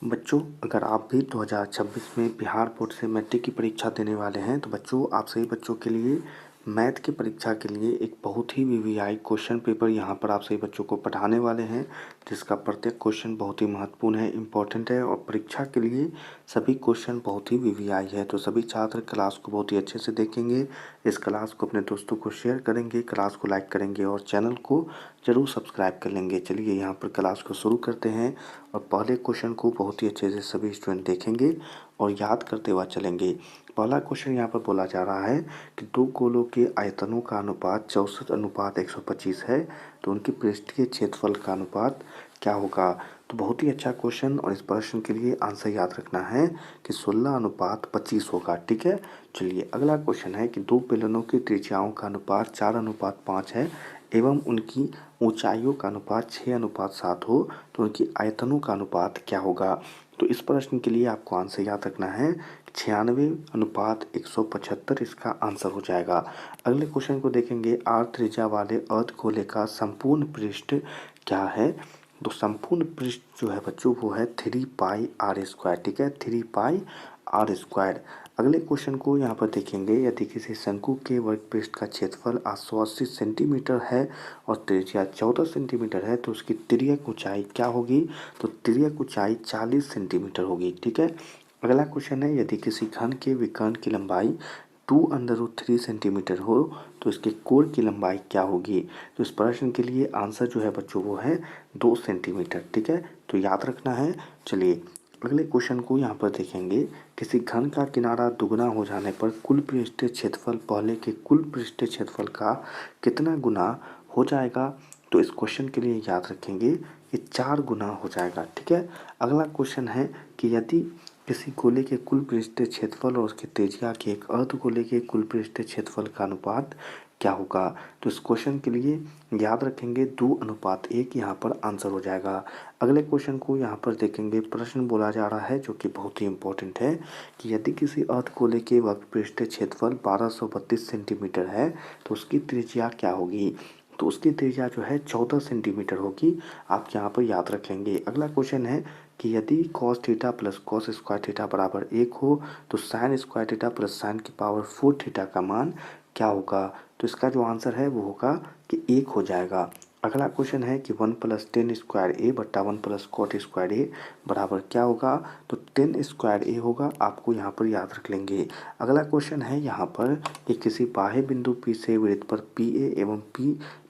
बच्चों, अगर आप भी 2026 में बिहार बोर्ड से मैट्रिक की परीक्षा देने वाले हैं तो बच्चों आप सभी बच्चों के लिए मैथ की परीक्षा के लिए एक बहुत ही वीवीआई क्वेश्चन पेपर यहाँ पर आप सभी बच्चों को पढ़ाने वाले हैं, जिसका प्रत्येक क्वेश्चन बहुत ही महत्वपूर्ण है, इम्पोर्टेंट है और परीक्षा के लिए सभी क्वेश्चन बहुत ही वीवीआई है। तो सभी छात्र क्लास को बहुत ही अच्छे से देखेंगे, इस क्लास को अपने दोस्तों को शेयर करेंगे, क्लास को लाइक करेंगे और चैनल को ज़रूर सब्सक्राइब कर लेंगे। चलिए यहाँ पर क्लास को शुरू करते हैं और पहले क्वेश्चन को बहुत ही अच्छे से सभी स्टूडेंट देखेंगे और याद करते हुए चलेंगे। पहला क्वेश्चन यहाँ पर बोला जा रहा है कि दो गोलों के आयतनों का अनुपात 64:125 है, तो उनके पृष्ठीय क्षेत्रफल का अनुपात क्या होगा। तो बहुत ही अच्छा क्वेश्चन और इस प्रश्न के लिए आंसर याद रखना है कि 16:25 होगा। ठीक है, चलिए अगला क्वेश्चन है कि दो बेलनों की त्रिज्याओं का अनुपात 4:5 है एवं उनकी ऊंचाइयों का अनुपात 6:7 हो, तो उनकी आयतनों का अनुपात क्या होगा। तो इस प्रश्न के लिए आपको आंसर याद रखना है 96:175 इसका आंसर हो जाएगा। अगले क्वेश्चन को देखेंगे, आर त्रिज्या वाले अर्धगोले का संपूर्ण पृष्ठ क्या है। तो संपूर्ण पृष्ठ जो है बच्चों वो है 3πr²। ठीक है, 3πr²। अगले क्वेश्चन को यहाँ पर देखेंगे, यदि किसी शंकु के वर्ग पृष्ठ का क्षेत्रफल 880 सेंटीमीटर है और त्रिज्या 14 सेंटीमीटर है, तो उसकी तिर्यक ऊंचाई क्या होगी। तो तिर्यक ऊंचाई 40 सेंटीमीटर होगी। ठीक है, अगला क्वेश्चन है, यदि किसी घन के विकर्ण की लंबाई 2√3 सेंटीमीटर हो तो इसके कोण की लंबाई क्या होगी। तो इस प्रश्न के लिए आंसर जो है बच्चों वो है 2 सेंटीमीटर। ठीक है, तो याद रखना है। चलिए अगले क्वेश्चन को यहाँ पर देखेंगे, किसी घन का किनारा दुगना हो जाने पर कुल पृष्ठीय क्षेत्रफल पहले के कुल पृष्ठीय क्षेत्रफल का कितना गुना हो जाएगा। तो इस क्वेश्चन के लिए याद रखेंगे कि 4 गुना हो जाएगा। ठीक है, अगला क्वेश्चन है कि यदि किसी गोले के कुल पृष्ठीय क्षेत्रफल और उसके त्रिज्या के एक अर्धगोले के कुल पृष्ठीय क्षेत्रफल का अनुपात क्या होगा। तो इस क्वेश्चन के लिए याद रखेंगे 2:1 यहाँ पर आंसर हो जाएगा। अगले क्वेश्चन को यहाँ पर देखेंगे, प्रश्न बोला जा रहा है जो कि बहुत ही इंपॉर्टेंट है कि यदि किसी अर्धगोले के वक्र पृष्ठीय क्षेत्रफल 1232 सेंटीमीटर है तो उसकी त्रिज्या क्या होगी। तो उसकी त्रिज्या जो है 14 सेंटीमीटर होगी, आप यहाँ पर याद रख लेंगे। अगला क्वेश्चन है कि यदि cos theta plus cos square theta बराबर 1 हो तो sin square theta plus sin की पावर 4 थीटा का मान क्या होगा। तो इसका जो आंसर है वो होगा कि 1 हो जाएगा। अगला क्वेश्चन है कि 1 + tan स्क्वायर ए बट्टा 1 + cot स्क्वायर ए बराबर क्या होगा। तो tan स्क्वायर ए होगा, आपको यहाँ पर याद रख लेंगे। अगला क्वेश्चन है यहाँ पर कि किसी बाह्य बिंदु P से वृत्त पर PA एवं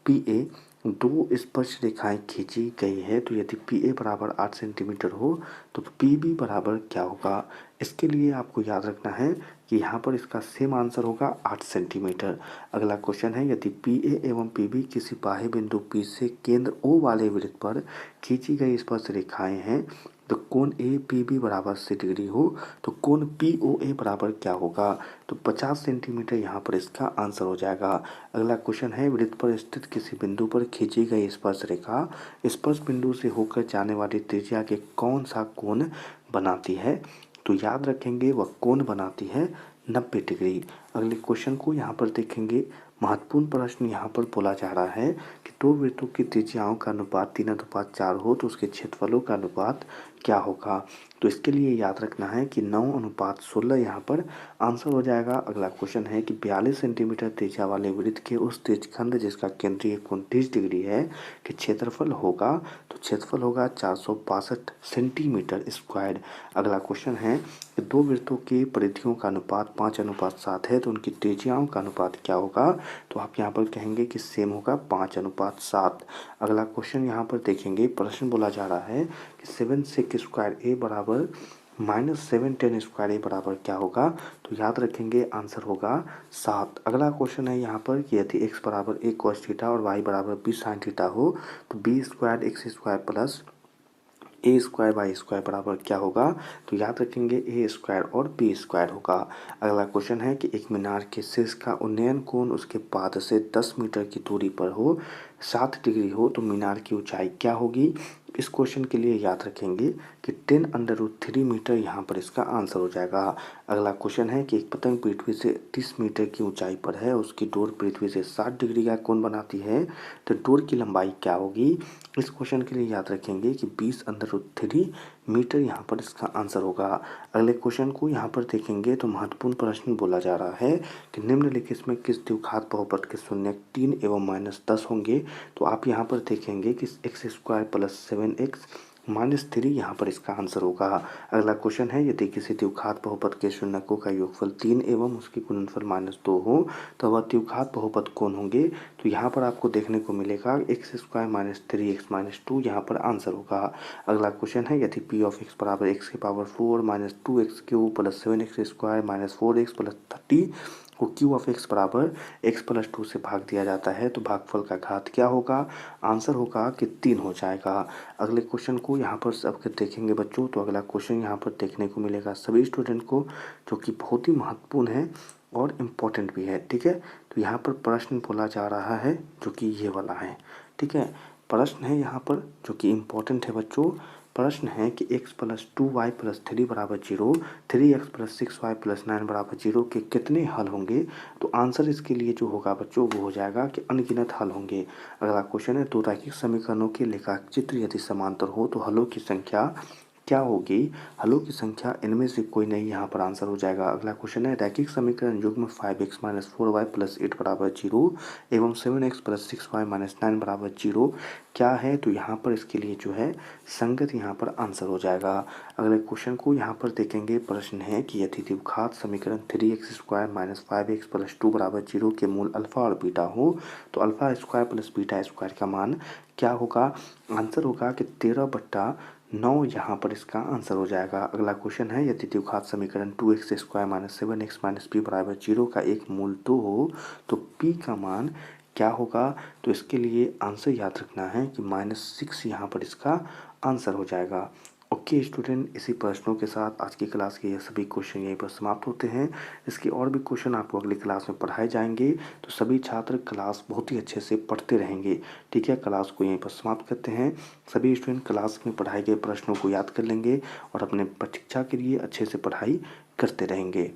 PA दो स्पर्श रेखाएं खींची गई है, तो यदि PA बराबर 8 सेंटीमीटर हो तो PB बराबर क्या होगा। इसके लिए आपको याद रखना है कि यहाँ पर इसका सेम आंसर होगा 8 सेंटीमीटर। अगला क्वेश्चन है, यदि PA एवं PB किसी बाह्य बिंदु P से केंद्र O वाले वृत्त पर खींची गई स्पर्श रेखाएं हैं, तो कोण APB बराबर 80 डिग्री हो तो कोण POA बराबर क्या होगा। तो 50 सेंटीमीटर यहाँ पर इसका आंसर हो जाएगा। अगला क्वेश्चन है, वृत्त पर स्थित किसी बिंदु पर खींची गई स्पर्श रेखा स्पर्श बिंदु से होकर जाने वाली त्रिज्या के कौन सा कोण बनाती है। तो याद रखेंगे वह कोण बनाती है 90 डिग्री। अगले क्वेश्चन को यहाँ पर देखेंगे, महत्वपूर्ण प्रश्न यहाँ पर बोला जा रहा है कि दो वृत्तों की त्रिज्याओं का अनुपात 3:4 हो तो उसके क्षेत्रफलों का अनुपात क्या होगा। तो इसके लिए याद रखना है कि 9:16 यहाँ पर आंसर हो जाएगा। अगला क्वेश्चन है कि 42 सेंटीमीटर त्रिज्या वाले वृत्त के उस त्रिज्यखंड जिसका केंद्रीय कोण 30 डिग्री है कि क्षेत्रफल होगा। तो क्षेत्रफल होगा 462 सेंटीमीटर स्क्वायर। अगला क्वेश्चन है कि दो वृत्तों के परिधियों का अनुपात 5:7 है तो उनकी त्रिज्याओं का अनुपात क्या होगा। तो आप यहाँ पर कहेंगे कि सेम होगा 5:7। अगला क्वेश्चन यहाँ पर देखेंगे, प्रश्न बोला जा रहा है कि 7 sec स्क्वायर ए बराबर -7 tan स्क्वायर ए बराबर क्या होगा। तो याद रखेंगे आंसर होगा 7। अगला क्वेश्चन है यहाँ पर कि यदि x बराबर a cos थीटा और y बराबर b sin थीटा हो तो b² x square plus a² y² बराबर क्या होगा। तो याद रखेंगे a² और b² होगा। अगला क्वेश्चन है कि एक मीनार के शीर्ष का उन्नयन कोण उसके पाद से 10 मीटर की दूरी पर हो 7 डिग्री हो तो मीनार की ऊंचाई क्या होगी। इस क्वेश्चन के लिए याद रखेंगे कि 10√3 मीटर यहाँ पर इसका आंसर हो जाएगा। अगला क्वेश्चन है कि एक पतंग पृथ्वी से 30 मीटर की ऊंचाई पर है, उसकी डोर पृथ्वी से 60 डिग्री का कोण बनाती है, तो डोर की लंबाई क्या होगी। इस क्वेश्चन के लिए याद रखेंगे कि 20√3 मीटर यहाँ पर इसका आंसर होगा। अगले क्वेश्चन को यहाँ पर देखेंगे तो महत्वपूर्ण प्रश्न बोला जा रहा है कि निम्नलिखित में किस द्विघात बहुपद के शून्य 3 एवं -10 होंगे। तो आप यहाँ पर देखेंगे कि x स्क्वायर प्लस 7x -3 यहाँ पर इसका आंसर होगा। अगला क्वेश्चन है यदि किसी द्विघात बहुपद के शून्यकों का योगफल 3 एवं उसके गुणनफल -2 हो तो वह द्विघात बहुपद कौन होंगे। तो यहाँ पर आपको देखने को मिलेगा x स्क्वायर -3x -2 यहाँ पर आंसर होगा। अगला क्वेश्चन है यदि p ऑफ x बराबर x की power 4 -2x³ plus 7x square -4x plus 30 को q ऑफ x बराबर x प्लस 2 से भाग दिया जाता है तो भागफल का घात क्या होगा। आंसर होगा कि 3 हो जाएगा। अगले क्वेश्चन को यहाँ पर सबके देखेंगे बच्चों। तो अगला क्वेश्चन यहाँ पर देखने को मिलेगा सभी स्टूडेंट को, जो कि बहुत ही महत्वपूर्ण है और इम्पोर्टेंट भी है। ठीक है, तो यहाँ पर प्रश्न बोला जा रहा है जो कि ये वाला है। ठीक है, प्रश्न है यहाँ पर जो कि इम्पोर्टेंट है बच्चों। प्रश्न है कि x प्लस 2y प्लस 3 बराबर 0, 3x प्लस 6y प्लस 9 बराबर 0 के कितने हल होंगे। तो आंसर इसके लिए जो होगा बच्चों वो हो जाएगा कि अनगिनत हल होंगे। अगला क्वेश्चन है दो रैखिक समीकरणों के लेखक चित्र यदि समांतर हो तो हलों की संख्या क्या होगी। हलों की संख्या इनमें से कोई नहीं, यहाँ पर आंसर हो जाएगा। अगला क्वेश्चन है रैखिक समीकरण युग्म 5x - 4y प्लस 8 बराबर 0 एवं 7x प्लस 6y - 9 बराबर 0 क्या है। तो यहाँ पर इसके लिए जो है संगत यहाँ पर आंसर हो जाएगा। अगले क्वेश्चन को यहाँ पर देखेंगे। प्रश्न है कि यदि द्विघात समीकरण 3x स्क्वायर - 5x प्लस 2 बराबर 0 के मूल अल्फा और बीटा हो तो alpha square plus beta square का मान क्या होगा। आंसर होगा कि 13/9 यहाँ पर इसका आंसर हो जाएगा। अगला क्वेश्चन है यदि द्विघात समीकरण 2x स्क्वायर - 7x - p बराबर 0 का एक मूल 2 हो तो p का मान क्या होगा। तो इसके लिए आंसर याद रखना है कि -6 यहाँ पर इसका आंसर हो जाएगा। ओके स्टूडेंट, इसी प्रश्नों के साथ आज की क्लास के ये सभी क्वेश्चन यहीं पर समाप्त होते हैं। इसके और भी क्वेश्चन आपको अगली क्लास में पढ़ाए जाएंगे, तो सभी छात्र क्लास बहुत ही अच्छे से पढ़ते रहेंगे। ठीक है, क्लास को यहीं पर समाप्त करते हैं। सभी स्टूडेंट क्लास में पढ़ाए गए प्रश्नों को याद कर लेंगे और अपने परीक्षा के लिए अच्छे से पढ़ाई करते रहेंगे।